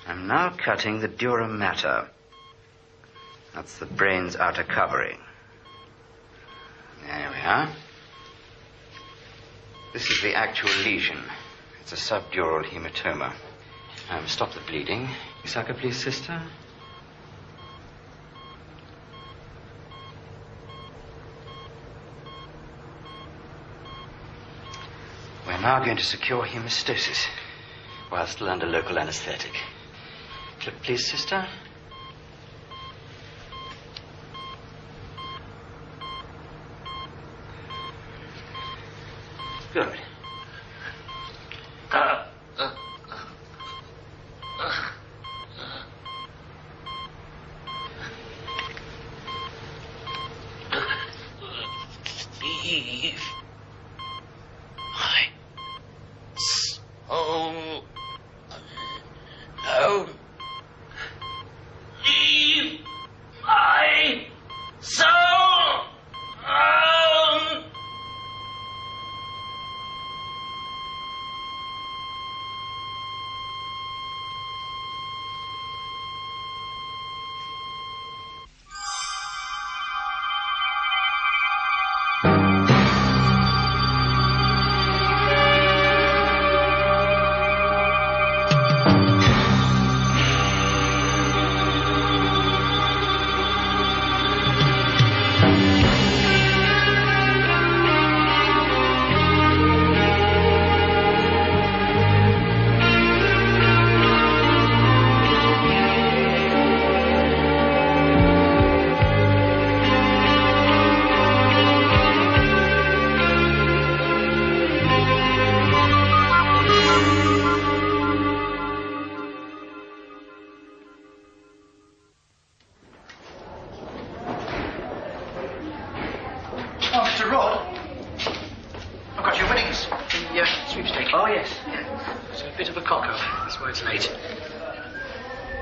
I'm now cutting the dura mater. That's the brain's outer covering. There we are. This is the actual lesion. It's a subdural hematoma. Stop the bleeding. Sucker, please, sister. We're now going to secure hemostasis while still under local anesthetic. Clip, please, sister. Good. Leave my soul alone. Oh, Mr. Rod, I've got your winnings. The sweepstake. Oh, yes. It's a bit of a cock-up. That's why it's late.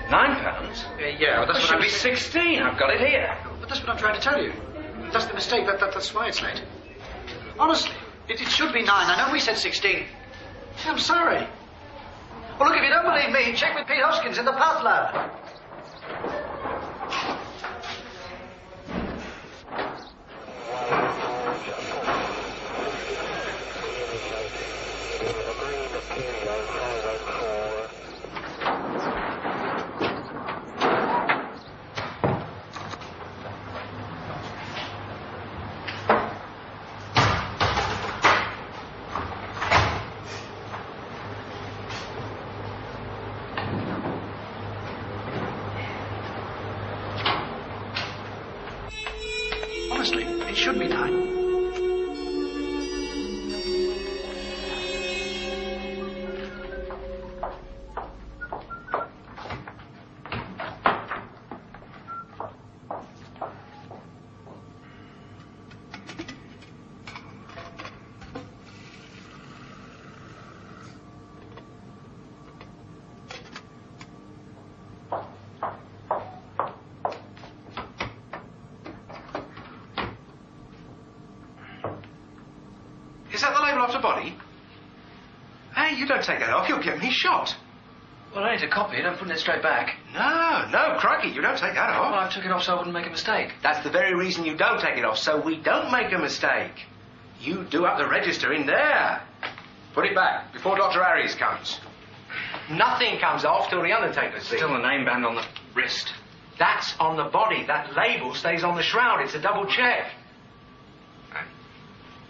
£9? Yeah, well, that's It what should be 16. I've got it here. But that's what I'm trying to tell you. That's the mistake. That's why it's late. Honestly, it should be 9. I know we said 16. I'm sorry. Well, look, if you don't believe me, check with Pete Hoskins in the Path Lab. Honestly, it should be 9. Is that the label off the body? Hey, you don't take that off. You'll get me shot. Well, I need to copy it. I'm putting it straight back. No, crikey, you don't take that off. Well, I took it off so I wouldn't make a mistake. That's the very reason you don't take it off, so we don't make a mistake. You do up the register in there. Put it back before Dr. Harris comes. Nothing comes off till the undertaker's seen. Still a name band on the wrist. That's on the body. That label stays on the shroud. It's a double check.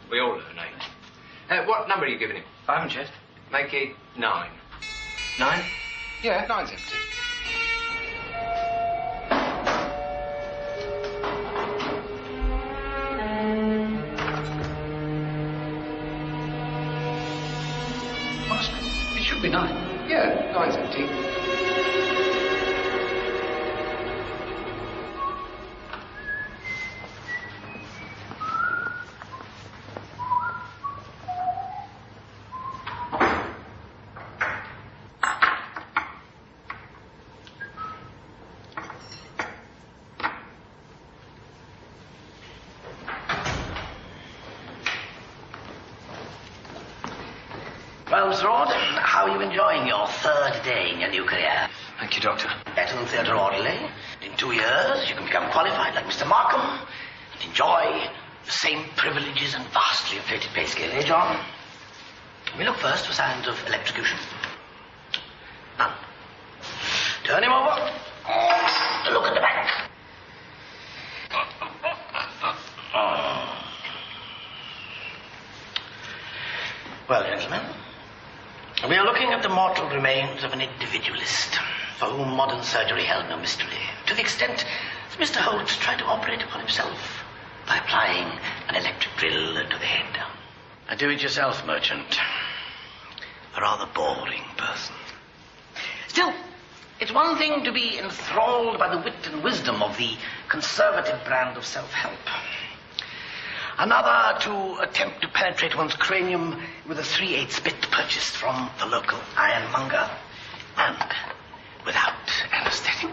We all learn, eh? What number are you giving him? I haven't yet. Make it 9. 9? Yeah, 9's empty. Honestly, it should be 9. Yeah, 9's empty. Well, Mr. Rod, how are you enjoying your third day in your new career? Thank you, Doctor. Better than theatre orderly. In 2 years, you can become qualified like Mr. Markham and enjoy the same privileges and vastly inflated pay scale. Eh, John? We look first for signs of electrocution. None. Turn him over. Look at the back. Well, gentlemen, we are looking at the mortal remains of an individualist for whom modern surgery held no mystery, to the extent that Mr. Holt tried to operate upon himself by applying an electric drill to the head. A do-it-yourself merchant. A rather boring person. Still, it's one thing to be enthralled by the wit and wisdom of the conservative brand of self-help. Another to attempt to penetrate one's cranium with a 3/8 bit purchased from the local ironmonger, and without anesthetic.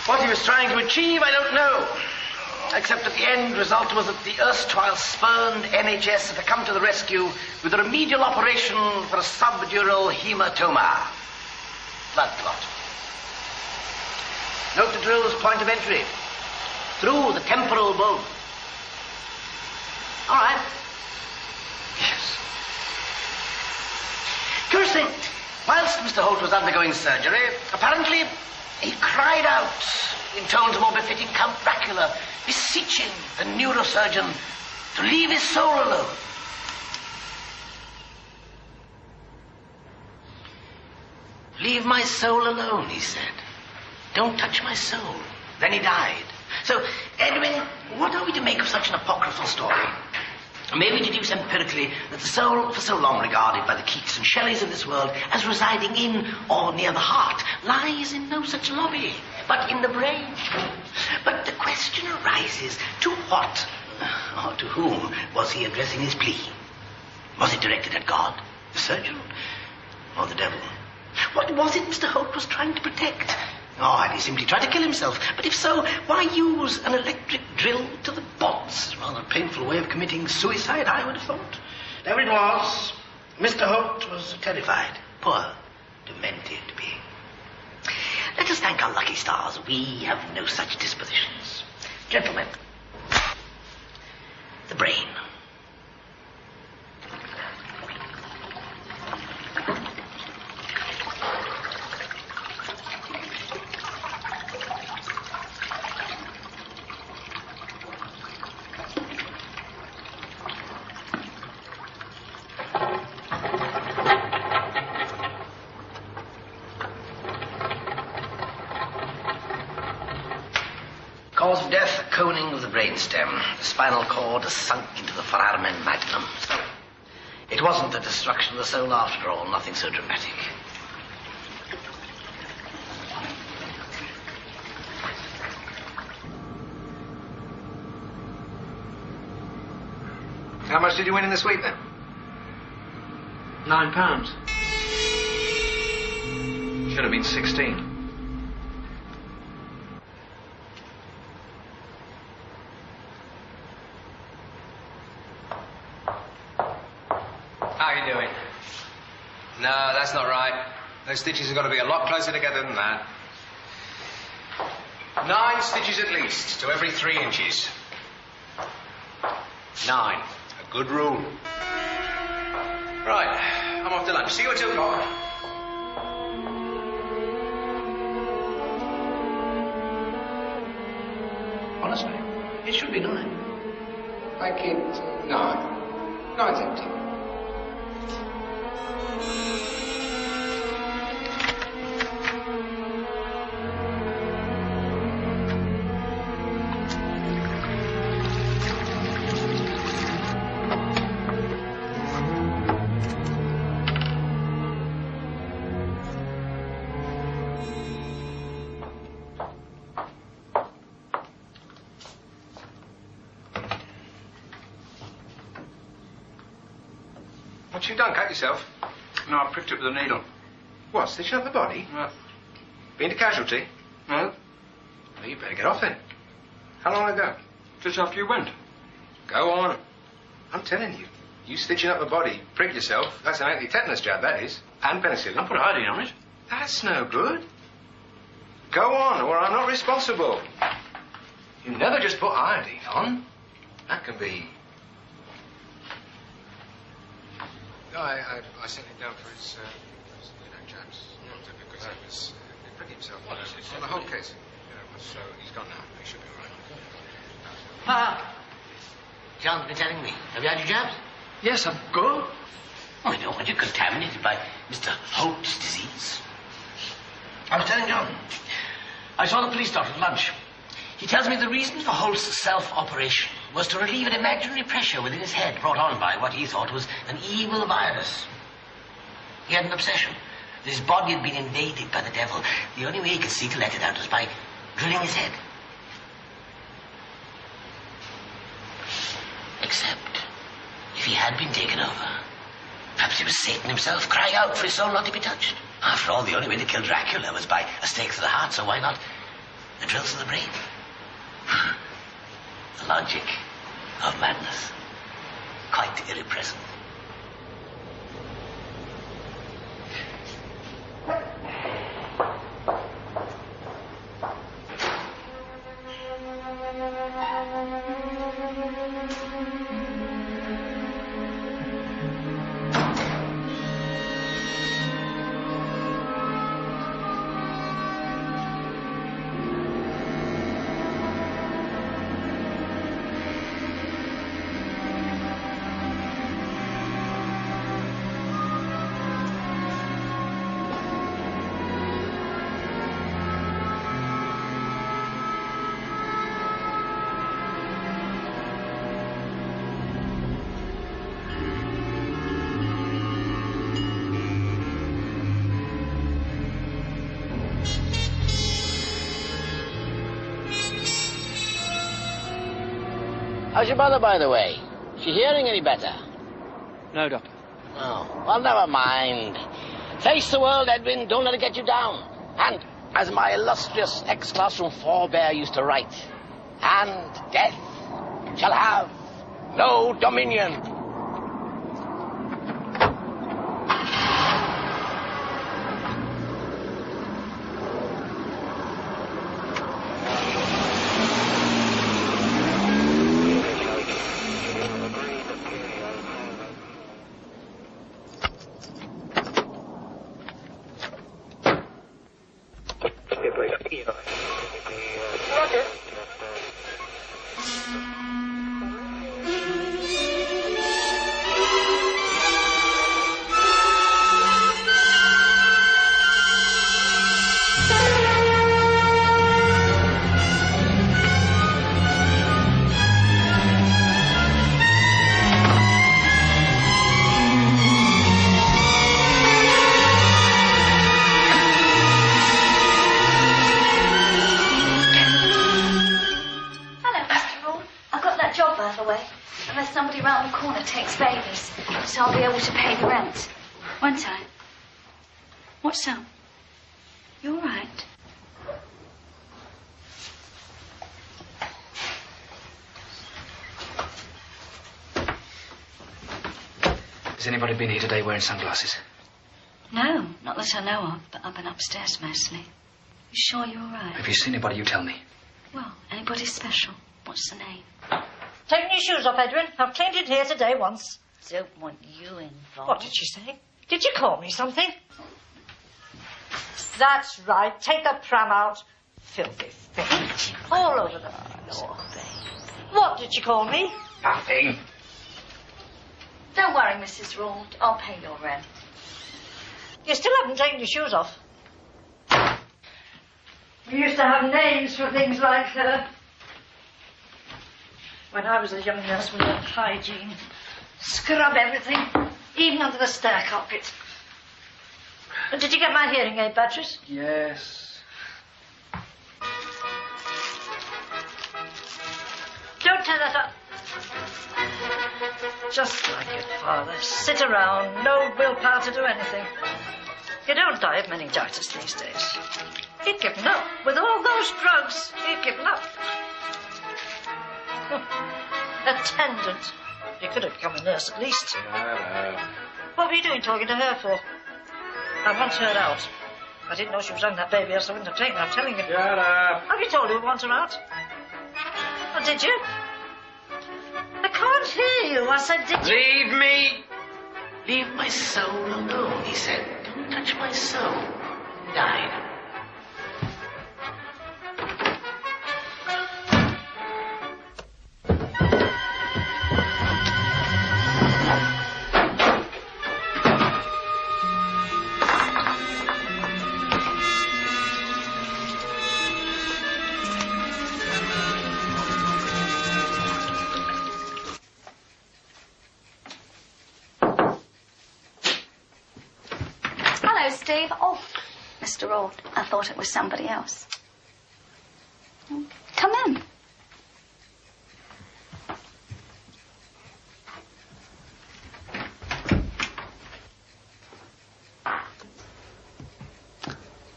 What he was trying to achieve, I don't know. Except that the end result was that the erstwhile spurned NHS had come to the rescue with a remedial operation for a subdural hematoma. Blood clot. Note the drill's point of entry. Through the temporal bone. All right. Yes. Curious thing. Whilst Mr. Holt was undergoing surgery, apparently he cried out in tones more befitting Count Dracula, beseeching the neurosurgeon to leave his soul alone. Leave my soul alone, he said. Don't touch my soul. Then he died. So, Edwin, what are we to make of such an apocryphal story? May we deduce empirically that the soul, for so long regarded by the Keats and Shelleys of this world as residing in or near the heart, lies in no such lobby, but in the brain. But the question arises, to what, or to whom, was he addressing his plea? Was it directed at God, the surgeon, or the devil? What was it Mr. Holt was trying to protect? Or had he simply tried to kill himself? But if so, why use an electric drill to the bods? Rather a painful way of committing suicide, I would have thought. There it was. Mr. Holt was terrified. Poor, demented being. Let us thank our lucky stars. We have no such dispositions. Gentlemen, the brain. Cause of death, a coning of the brainstem. The spinal cord has sunk into the foramen magnum. So, it wasn't the destruction of the soul after all, nothing so dramatic. How much did you win in the sweep then? £9. Should have been 16. How are you doing? No, that's not right. Those stitches have got to be a lot closer together than that. 9 stitches at least, to every 3 inches. 9. A good rule. Right, I'm off to lunch. See you at 2 o'clock. Honestly, it should be 9. Make it 9. 9's empty. What you done? Cut yourself? No, I pricked it with a needle. What, stitching up the body? Been to casualty? No? Well, you better get off then. How long ago? Just after you went. Go on. I'm telling you. You stitching up a body, prick yourself, that's an anti-tetanus jab, that is. And penicillin. I'll put iodine on it. That's no good. Go on, or I'm not responsible. You never just put iodine on. That can be... No, I sent him down for his jabs. Because he was prick himself on the whole case. So he's gone now. He should be all right. Pa! John's been telling me. Have you had your jabs? Yes, I'm good. Oh, you don't want you contaminated by Mr. Holt's disease. I was telling John. I saw the police doctor at lunch. He tells me the reason for Holt's self-operation was to relieve an imaginary pressure within his head brought on by what he thought was an evil virus. He had an obsession that his body had been invaded by the devil. The only way he could see to let it out was by drilling his head. Except, if he had been taken over, perhaps it was Satan himself crying out for his soul not to be touched. After all, the only way to kill Dracula was by a stake to the heart, so why not a drill to the brain? The logic of madness. Quite irrepressible. How's your mother, by the way? Is she hearing any better? No, Doctor. Oh, well, never mind. Face the world, Edwin. Don't let it get you down. And, as my illustrious ex-classroom forebear used to write, and death shall have no dominion. So I'll be able to pay the rent. Won't I? What's up? You all right? Has anybody been here today wearing sunglasses? No, not that I know of, but I've been upstairs mostly. You sure you're all right? If you see anybody, you tell me. Well, anybody special? What's the name? Taking your shoes off, Edwin. I've cleaned it here today once. Don't want you involved. What did you say? Did you call me something? That's right. Take the pram out. Filthy thing. All over the floor. What did you call me? Nothing. Don't worry, Mrs. Rawd. I'll pay your rent. You still haven't taken your shoes off. We used to have names for things like her. When I was a young nurse, we had hygiene. Scrub everything, even under the stair carpet. Did you get my hearing aid, Beatrice? Yes. Don't tear that up. Just like your father. Sit around, no willpower to do anything. You don't die of meningitis these days. He'd given up. With all those drugs, he'd given up. Attendant. You could have become a nurse at least. Hello. What were you doing talking to her for? I want her out. I didn't know she was having that baby, else I wouldn't have taken her, I'm telling you. Shut up. Have you told her you want her out? Oh, did you? I can't hear you. I said, did you? Leave me. Leave my soul alone, he said. Don't touch my soul. He died. Steve? Oh, Mr. Ord, I thought it was somebody else. Come in.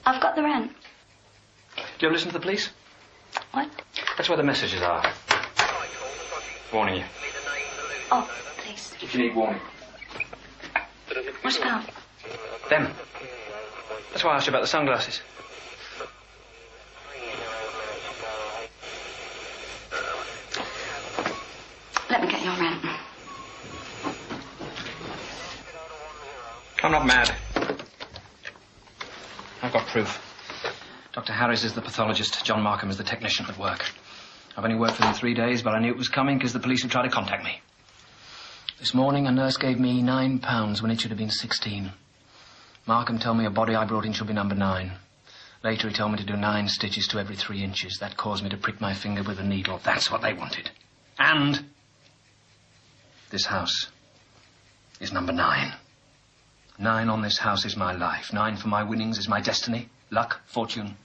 I've got the rent. Do you ever listen to the police? What? That's where the messages are. Warning you. Oh, please. If you need warning. What about? Them. That's why I asked you about the sunglasses. Let me get your rent. I'm not mad. I've got proof. Dr. Harris is the pathologist. John Markham is the technician at work. I've only worked for them 3 days, but I knew it was coming because the police would try to contact me. This morning, a nurse gave me £9 when it should have been 16. Markham told me a body I brought in should be number 9. Later, he told me to do 9 stitches to every 3 inches. That caused me to prick my finger with a needle. That's what they wanted. And this house is number 9. 9 on this house is my life. 9 for my winnings is my destiny, luck, fortune.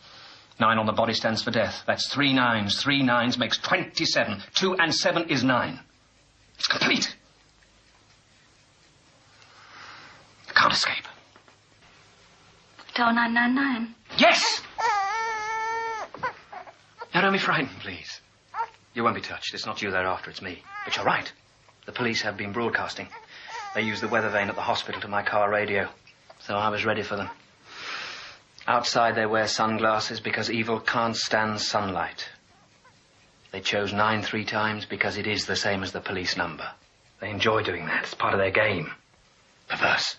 9 on the body stands for death. That's 3 9s. 3 9s makes 27. 2 and 7 is 9. It's complete. You can't escape. Dial 999. Yes! Now, don't be frightened, please. You won't be touched. It's not you they're after, it's me. But you're right. The police have been broadcasting. They used the weather vane at the hospital to my car radio. So I was ready for them. Outside, they wear sunglasses because evil can't stand sunlight. They chose 9 3 times because it is the same as the police number. They enjoy doing that. It's part of their game. Perverse.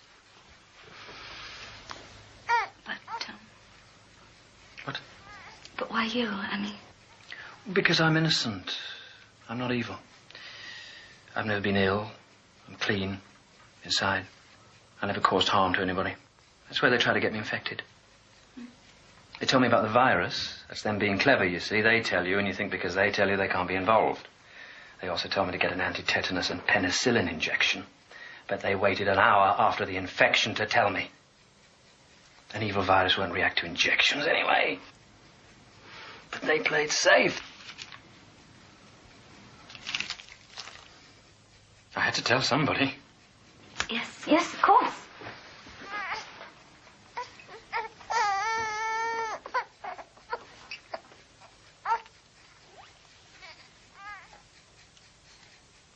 What? But why you? I mean... Because I'm innocent. I'm not evil. I've never been ill. I'm clean. Inside. I never caused harm to anybody. That's where they try to get me infected. They told me about the virus. That's them being clever, you see. They tell you, and you think because they tell you they can't be involved. They also told me to get an anti-tetanus and penicillin injection. But they waited an hour after the infection to tell me. An evil virus won't react to injections anyway. But they played safe. I had to tell somebody. Yes, of course.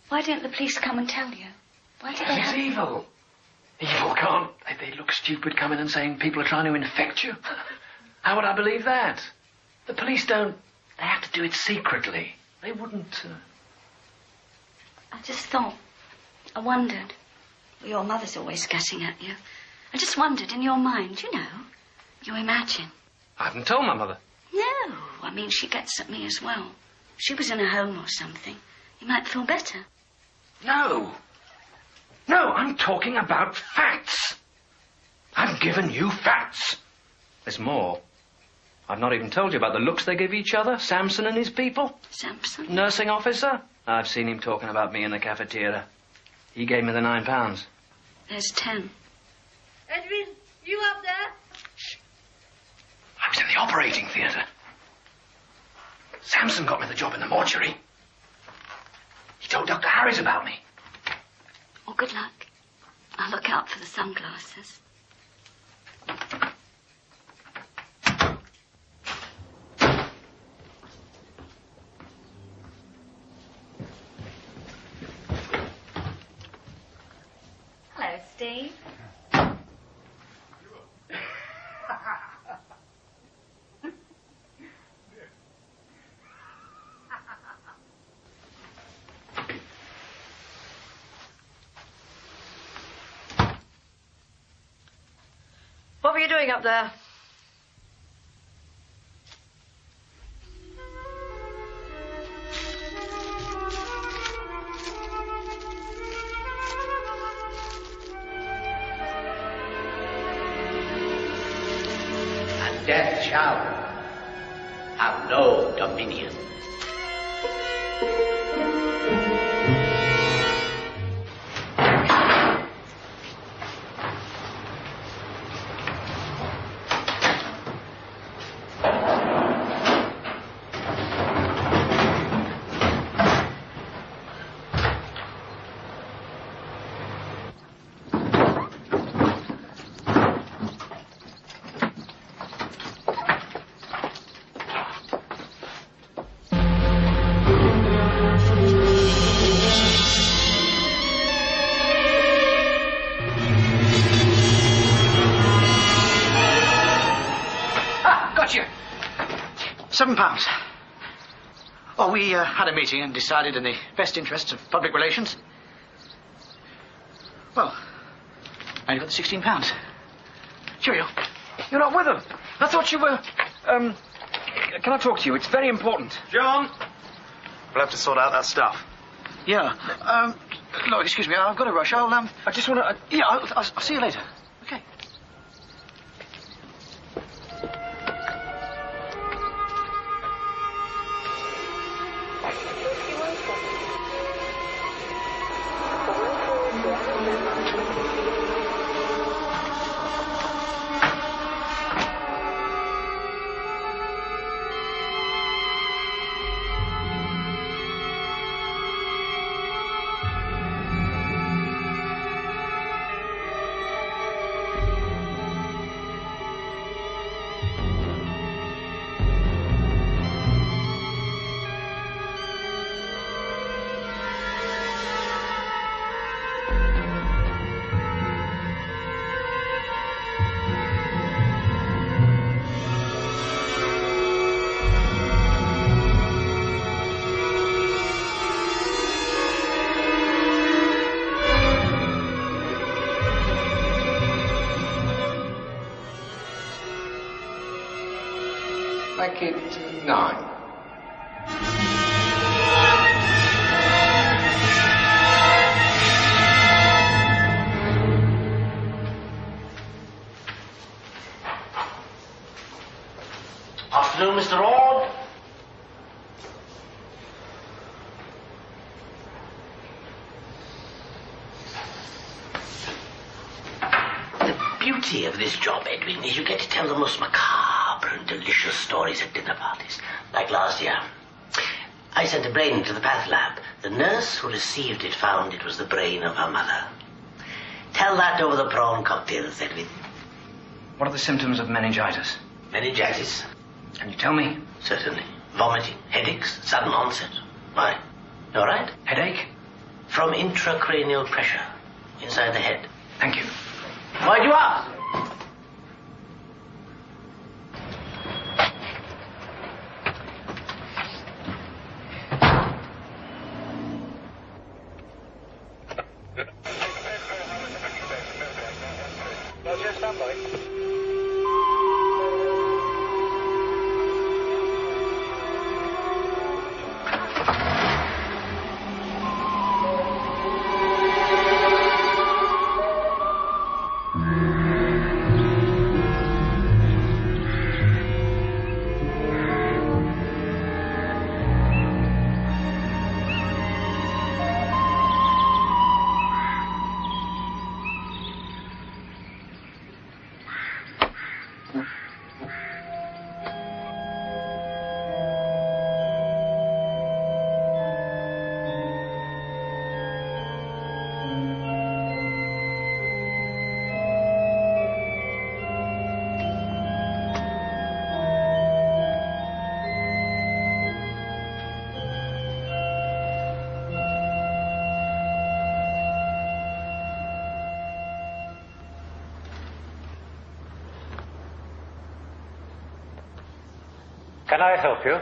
Why didn't the police come and tell you? Why did they It's evil. Evil can't. They look stupid coming and saying people are trying to infect you. How would I believe that? The police don't... They have to do it secretly. They wouldn't... I just thought... I wondered. Well, your mother's always scatting at you. I just wondered, in your mind, you know, you imagine. I haven't told my mother. No, I mean, she gets at me as well. If she was in a home or something, you might feel better. No, I'm talking about facts. I've given you facts. There's more. I've not even told you about the looks they give each other, Samson and his people. Samson? Nursing officer. I've seen him talking about me in the cafeteria. He gave me the £9. There's 10. Edwin, you up there? Shh. I was in the operating theatre. Samson got me the job in the mortuary. He told Dr. Harris about me. Well, good luck. I'll look out for the sunglasses. Steve. What were you doing up there? And death shall have no dominion. £7. Oh, we had a meeting and decided in the best interests of public relations. Well, I only got the £16. Cheerio. You're not with them. I thought you were... Can I talk to you? It's very important. John! We'll have to sort out that stuff. Yeah. Look, excuse me, I've got to rush. I just want to... Yeah, I'll see you later. Okay. Make it 9. Afternoon, Mr. Ord. The beauty of this job, Edwin, is you get to tell the most macabre and delicious stories at dinner parties. Like last year. I sent a brain to the path lab. The nurse who received it found it was the brain of her mother. Tell that over the prawn cocktails, Edwin. What are the symptoms of meningitis? Meningitis? Can you tell me? Certainly. Vomiting, headaches, sudden onset. Why? You all right? Headache? From intracranial pressure inside the head. Thank you. Why'd you ask? Can I help you?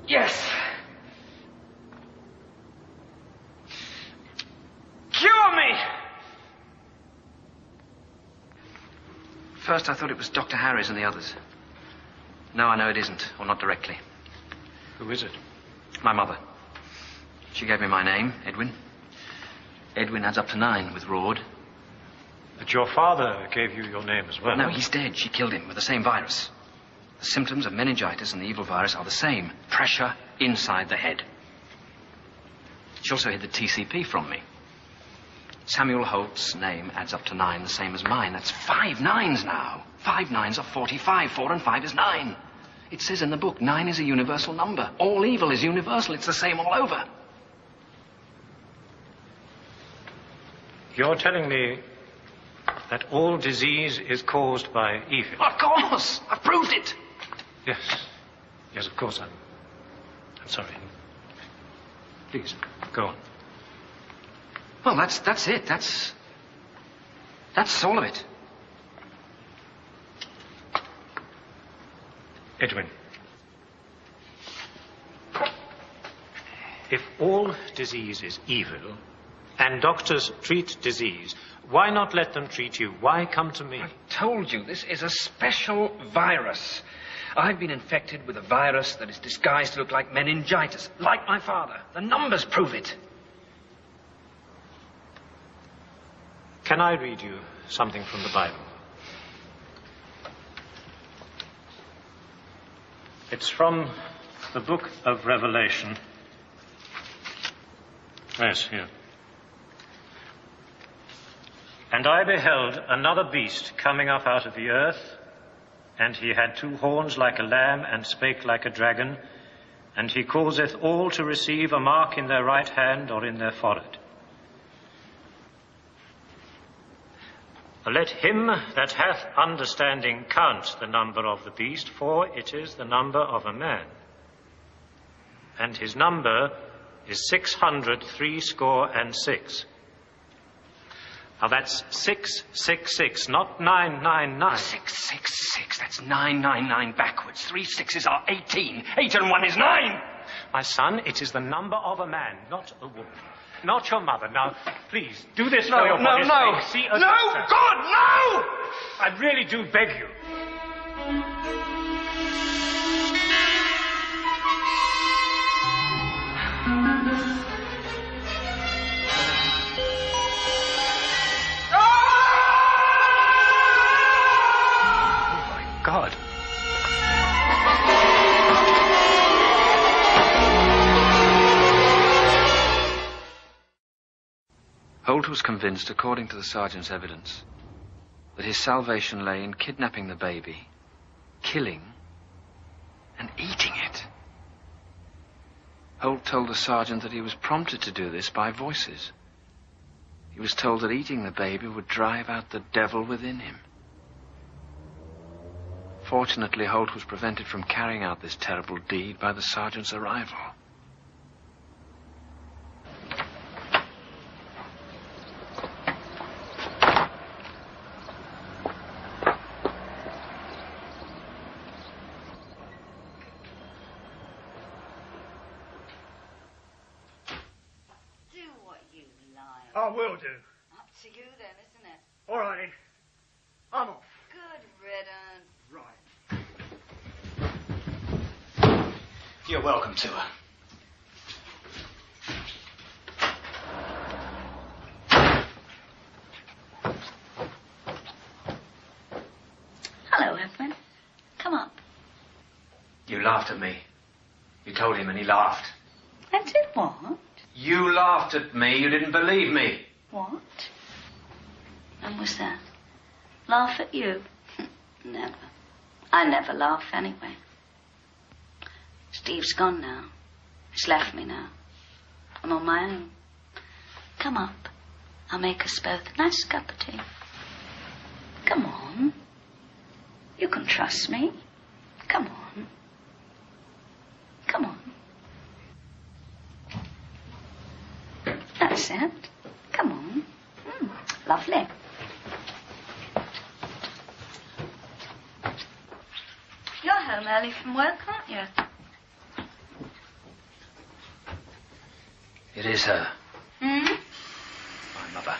Yes. Cure me! First I thought it was Dr. Harris and the others. Now I know it isn't, or not directly. Who is it? My mother. She gave me my name, Edwin. Edwin adds up to 9 with Raud. But your father gave you your name as well. No, he's dead. She killed him with the same virus. The symptoms of meningitis and the evil virus are the same. Pressure inside the head. She also hid the TCP from me. Samuel Holt's name adds up to 9, the same as mine. That's 5 9s now. 5 9s are 45. 4 and 5 is 9. It says in the book, 9 is a universal number. All evil is universal. It's the same all over. You're telling me that all disease is caused by evil? Of course! I've proved it! Yes. Yes, of course. I'm sorry. Please, go on. Well, that's it. That's all of it. Edwin. If all disease is evil, and doctors treat disease, why not let them treat you? Why come to me? I told you, this is a special virus. I've been infected with a virus that is disguised to look like meningitis, like my father. The numbers prove it. Can I read you something from the Bible? It's from the book of Revelation. Yes, here. And I beheld another beast coming up out of the earth, and he had 2 horns like a lamb, and spake like a dragon, and he causeth all to receive a mark in their right hand or in their forehead. Let him that hath understanding count the number of the beast, for it is the number of a man. And his number is 666. Now that's 666, not 999. 666, that's 999 backwards. 3 6s are 18. 8 and 1 is 9. My son, it is the number of a man, not a woman. Not your mother. Now, please, do this for your body's sake. See a doctor. God, no! I really do beg you. God. Holt was convinced, according to the sergeant's evidence, that his salvation lay in kidnapping the baby, killing, and eating it. Holt told the sergeant that he was prompted to do this by voices. He was told that eating the baby would drive out the devil within him. Fortunately, Holt was prevented from carrying out this terrible deed by the sergeant's arrival. Do what you like. I will do. Up to you then, isn't it? All righty. I'm off. Good riddance. Right. You're welcome to her. Hello, Edwin. Come up. You laughed at me. You told him and he laughed. I did what? You laughed at me. You didn't believe me. What? When was that? Laugh at you? Never. I never laugh anyway. Steve's gone now. He's left me now. I'm on my own. Come up. I'll make us both a nice cup of tea. Come on. You can trust me. Come on. Come on. That's it. Come on. Lovely. home early from work, aren't you? It is her. Hmm? My mother.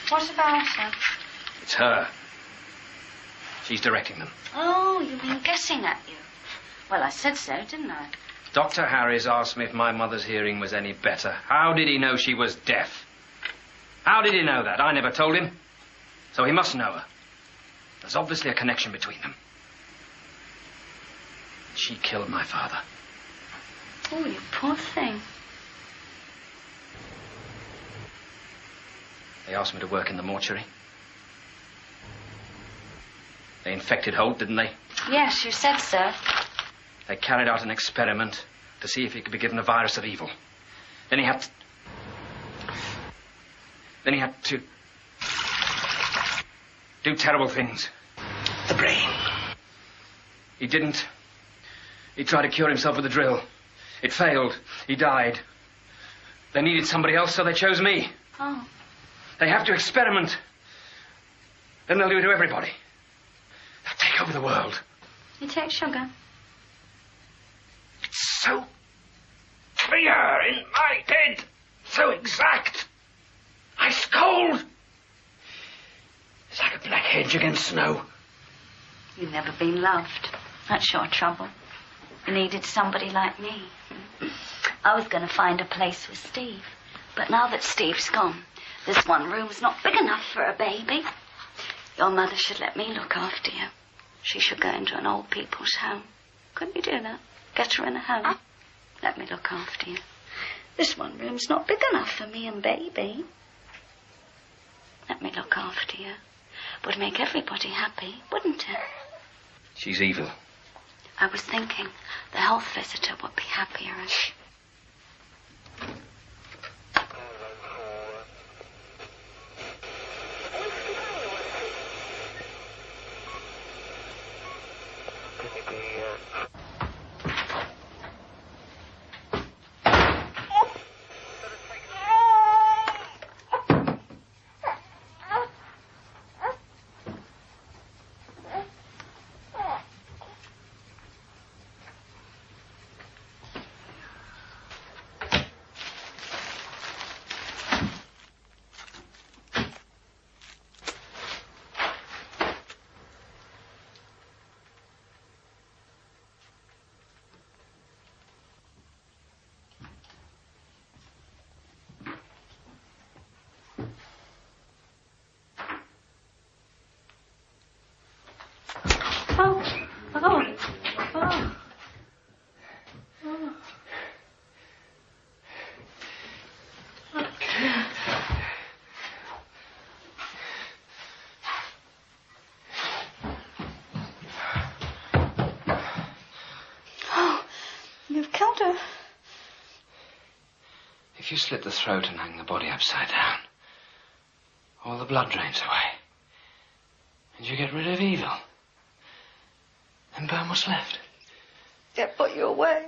What about her? It's her. She's directing them. Oh, you mean guessing at you? Well, I said so, didn't I? Dr. Harris asked me if my mother's hearing was any better. How did he know she was deaf? How did he know that? I never told him. So he must know her. There's obviously a connection between them. She killed my father. Oh, you poor thing. They asked me to work in the mortuary. They infected Holt, didn't they? Yes, you said so. They carried out an experiment to see if he could be given a virus of evil. Then he had to do terrible things. The brain. He didn't. He tried to cure himself with a drill. It failed. He died. They needed somebody else, so they chose me. Oh. They have to experiment. Then they'll do it to everybody. They'll take over the world. You take sugar? It's so clear in my head. So exact. Ice cold. It's like a black hedge against snow. You've never been loved. That's your trouble. You needed somebody like me. I was going to find a place with Steve. But now that Steve's gone, this one room's not big enough for a baby. Your mother should let me look after you. She should go into an old people's home. Couldn't you do that? Get her in a home. Let me look after you. This one room's not big enough for me and baby. Let me look after you. Would make everybody happy, wouldn't it? She's evil. I was thinking the health visitor would be happier as... You've killed her. If you slit the throat and hang the body upside down, all the blood drains away. And you get rid of evil. And burn what's left. They'll put you away.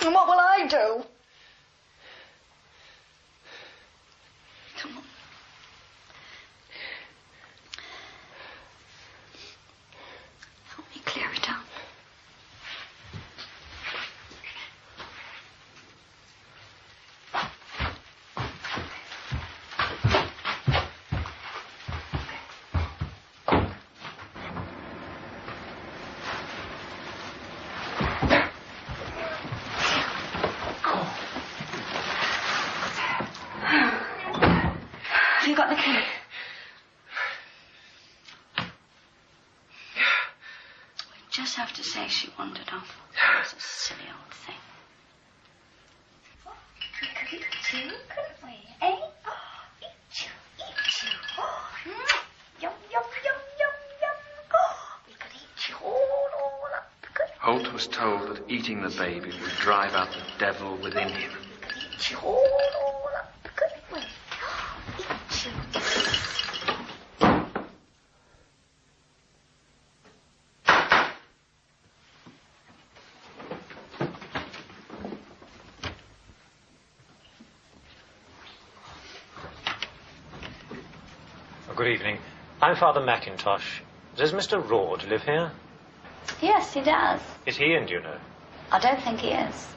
And what will I do? Come on. Help me clear it up. You got the key? We just have to say she wandered off. It's a silly old thing. We could eat you, couldn't we? Eh? Oh, eat you. Oh, yum, yum, yum, yum, yum. Oh, we could eat you all up. Holt was told that eating the baby would drive out the devil within him. We could eat you all up, couldn't we? Eat you. Good evening. I'm Father McIntosh. Does Mr. Rord live here? Yes, he does. Is he in, do you know? I don't think he is.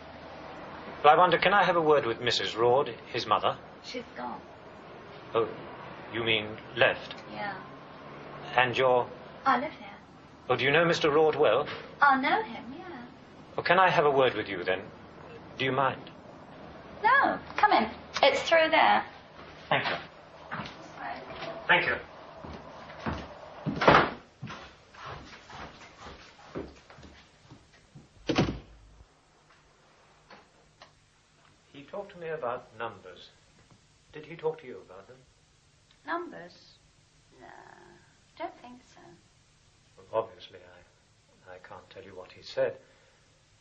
Well, I wonder, can I have a word with Mrs. Rord, his mother? She's gone. Oh, you mean left? Yeah. And you're... I live here. Oh, do you know Mr. Rord well? I know him, yeah. Well, can I have a word with you, then? Do you mind? No, come in. It's through there. Thank you. Thank you. He talked to me about numbers. Did he talk to you about them? Numbers? No, don't think so. Well, obviously, I can't tell you what he said.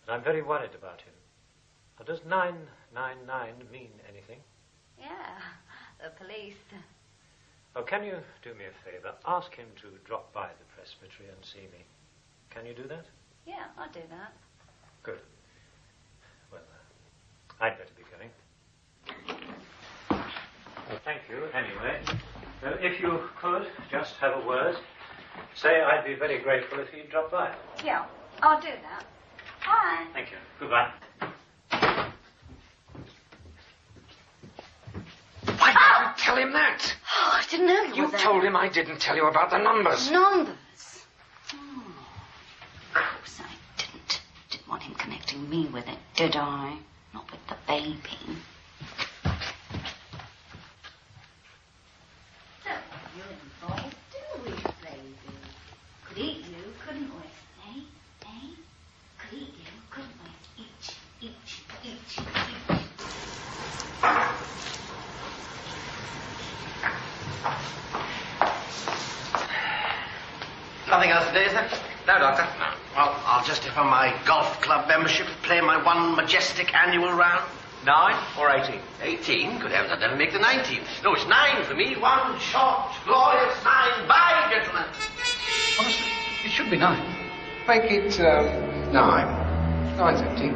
And I'm very worried about him. Now, does 999 mean anything? Yeah, the police. Oh, can you do me a favor? Ask him to drop by the presbytery and see me. Can you do that? Yeah, I'll do that. Good. Well, I'd better be going. Well, thank you, anyway. If you could just have a word, say I'd be very grateful if he'd drop by. Yeah, I'll do that. Bye. Thank you. Goodbye. Why did you tell him that? Oh, I didn't know you You were there. told him I didn't tell you about the numbers. Numbers? Oh. Of course I didn't want him connecting me with it, did I? Not with the baby. Don't want you involved, do we, baby? Could eat you, couldn't we? Eh? Eh? Could eat you, couldn't we? Each. Nothing else today, is there? No, Doctor. No. Well, I'll just dip on my golf club membership, play my one majestic annual round. 9 or 18? 18? Good heavens, that doesn't make the 19th. No, it's 9 for me. One short, glorious 9. Bye, gentlemen. Honestly, it should be 9. Make it 9. 9's empty.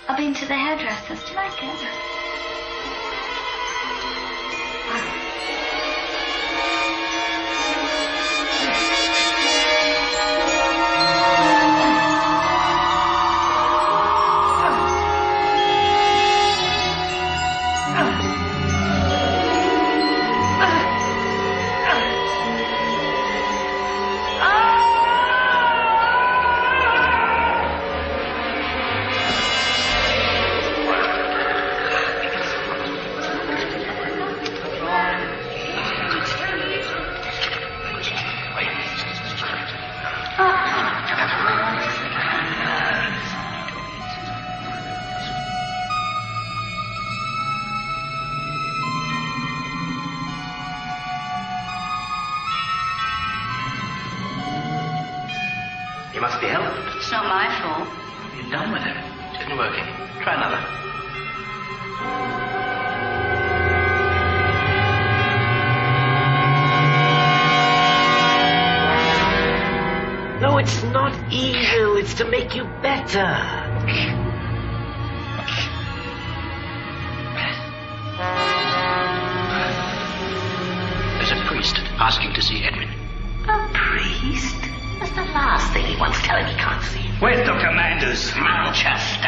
I've been to the hairdressers. Do you like it? You must be helped. It's not my fault. What have you done with it? It isn't working. Try another. No, it's not evil. It's to make you better. There's a priest asking to see Edwin. A priest? That's the last thing he wants to tell him he can't see. Where's Dr. Manders? Manchester.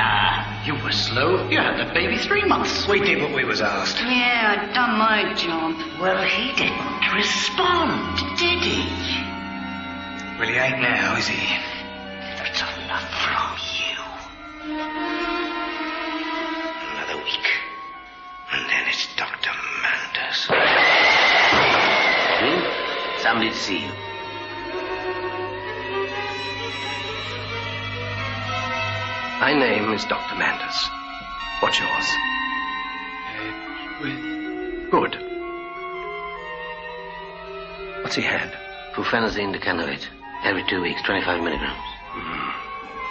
You were slow. You had the baby 3 months. We did what we was asked. Yeah, I've done my job. Well, he didn't respond, did he? Well, he ain't now, is he? It's enough from you. family to see you. My name is Dr. Manders. What's yours? Good. What's he had? Fluphenazine decanoate. Every 2 weeks, 25 milligrams.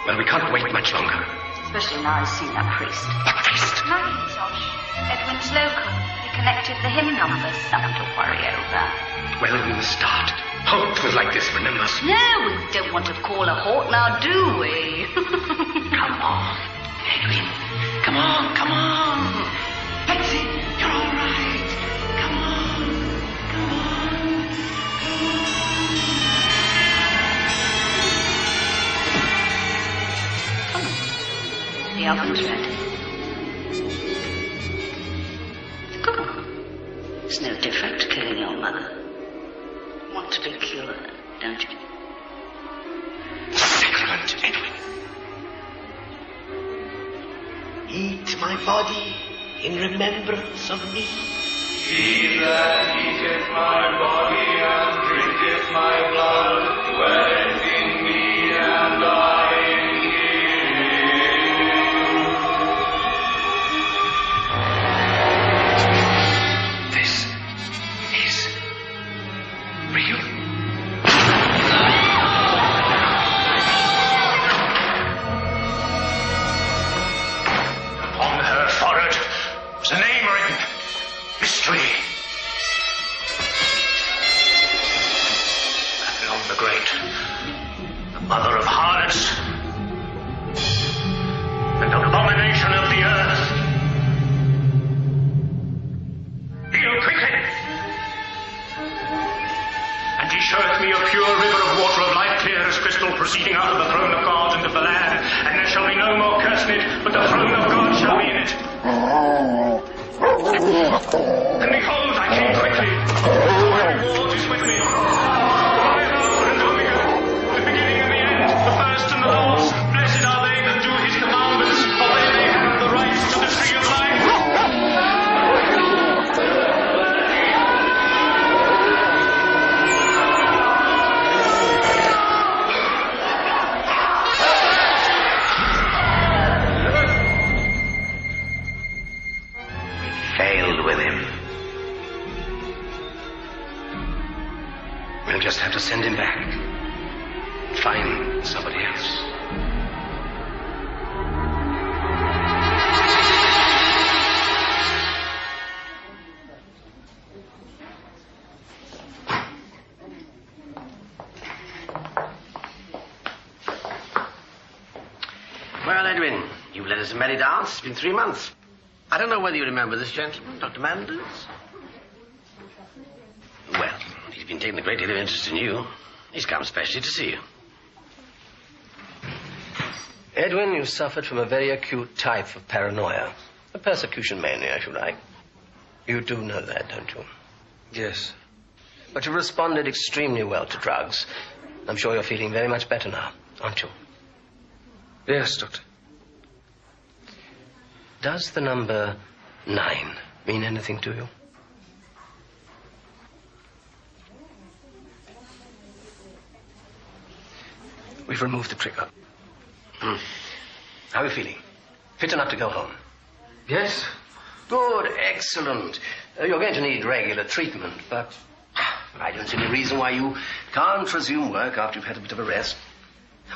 Well, we can't wait much longer. Especially now I've seen that priest. The priest? Nothing, Josh. Edwin's local. He connected the hymn numbers. Nothing to worry over. Well, we must start. Holt was like this, remember? No, we don't want to call a halt now, do we? Come on, Edwin. Come on, come on. Betsy, you're all right. Come on, come on, come on. The oven's ready. Come on. It's no different to killing your mother. You want to be cured, don't you? Sacrament, Edwin. Eat my body in remembrance of me. He that eateth my body and drinketh my blood dwelleth in me, and I in him. This is real. On her forehead was a name written. Mystery. Babylon the Great, the mother of harlots, and an abomination of the earth. Deal quickly. And he showeth me a pure river of water of life, clear as crystal, proceeding out of the throne of God and of the Lamb, and there shall be no more curse in it, but the throne of God shall be in it. And behold, I came quickly. My reward is with me. My Alpha and Omega, the beginning and the end, the first and the last. Blessed are they that do his commandments, for they have the right to the tree of life. Failed with him. We'll just have to send him back. Find somebody else. Well, Edwin, you've led us a merry dance. It's been 3 months. I don't know whether you remember this gentleman, Dr. Manders. Well, he's been taking a great deal of interest in you. He's come specially to see you. Edwin, you suffered from a very acute type of paranoia. A persecution mania, if you like. You do know that, don't you? Yes. But you responded extremely well to drugs. I'm sure you're feeling very much better now, aren't you? Yes, Doctor. Does the number 9 mean anything to you? We've removed the trigger. How are you feeling? Fit enough to go home? Yes. Good, excellent. You're going to need regular treatment, but I don't see any reason why you can't resume work after you've had a bit of a rest.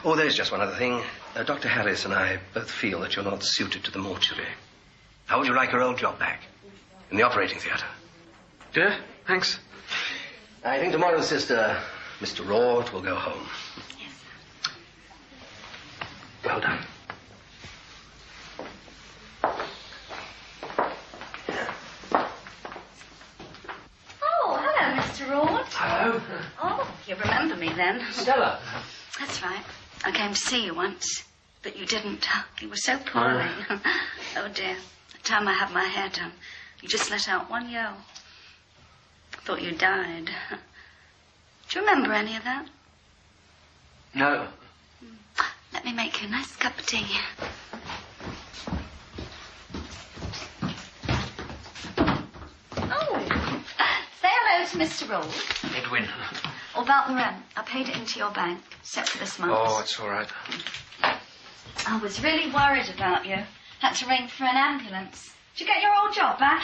Oh, there's just one other thing. Dr. Harris and I both feel that you're not suited to the mortuary. How would you like your old job back? In the operating theatre? Yeah, thanks. I think tomorrow, Sister, Mr. Rawt will go home. Yes. Well done. Oh, hello, Mr. Rawt. Hello. Oh, you remember me then. Stella. That's right. I came to see you once, but you didn't. You were so poorly. Oh, dear. The time I had my hair done, you just let out one yell. I thought you died. Do you remember any of that? No. Let me make you a nice cup of tea. Oh, say hello to Mr. Rawt. Edwin. Or about the rent. I paid it into your bank, except for this month. Oh, it's all right. I was really worried about you. Had to ring for an ambulance. Did you get your old job back?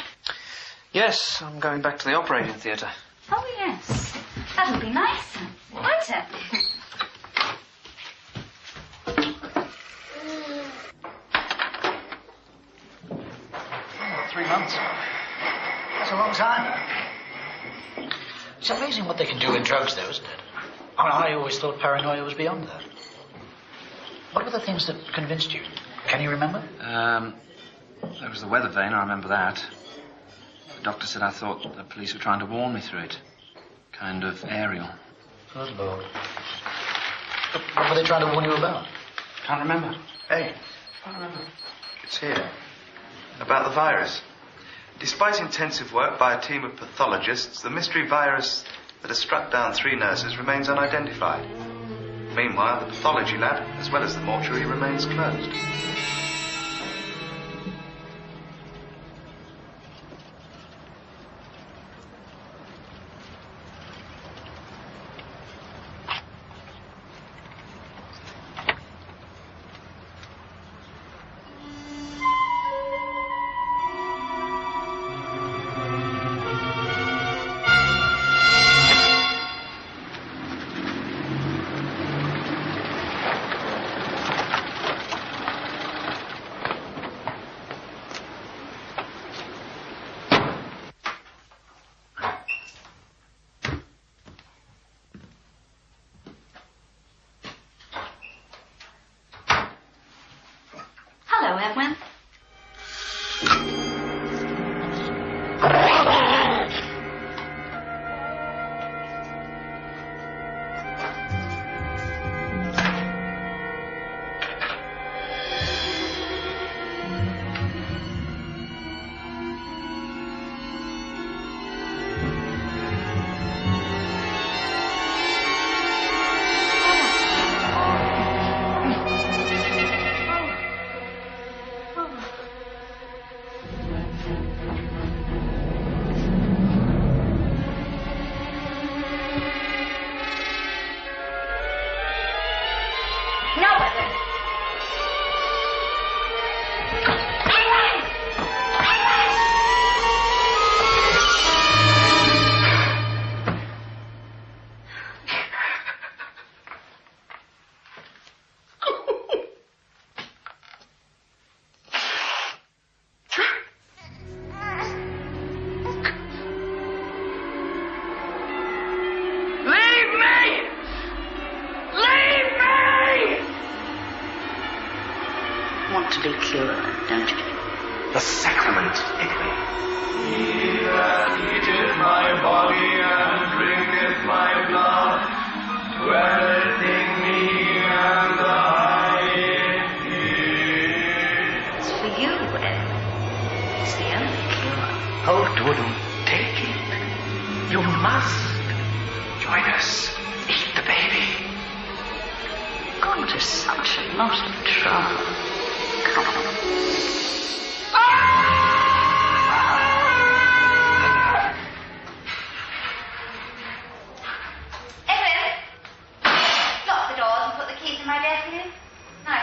Yes, I'm going back to the operating theatre. Oh, yes. That'll be nice then, won't it? 3 months. That's a long time. It's amazing what they can do with drugs, though, isn't it? I always thought paranoia was beyond that. What were the things that convinced you? Can you remember? There was the weather vane, I remember that. The doctor said I thought the police were trying to warn me through it. Kind of aerial. Good Lord. What were they trying to warn you about? Can't remember. Hey, Can't remember. it's here. About the virus. Despite intensive work by a team of pathologists, the mystery virus that has struck down 3 nurses remains unidentified. Meanwhile, the pathology lab, as well as the mortuary, remains closed. Hello, Edwin. Want to be cured, don't you? The sacrament, Edwin. He that eateth my body and drinketh my blood dwelleth in me, and I in him. It's for you, Ed. It's the only cure. Oh, Doodle, take it. You must. Join us. Eat the baby. Gone to such a lot of trouble. Come on. Lock the doors and put the keys in my bedroom. No.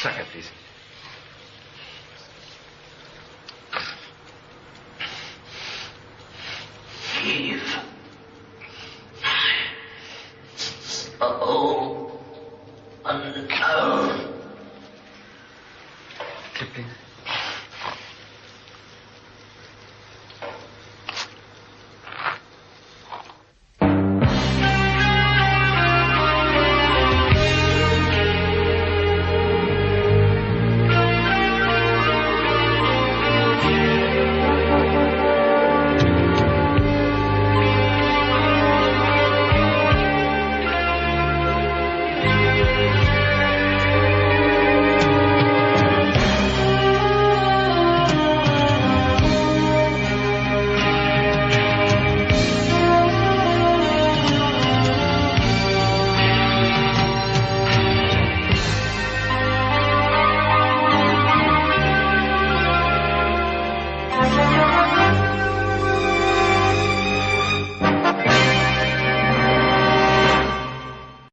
Second, please. Vive. My soul unknown.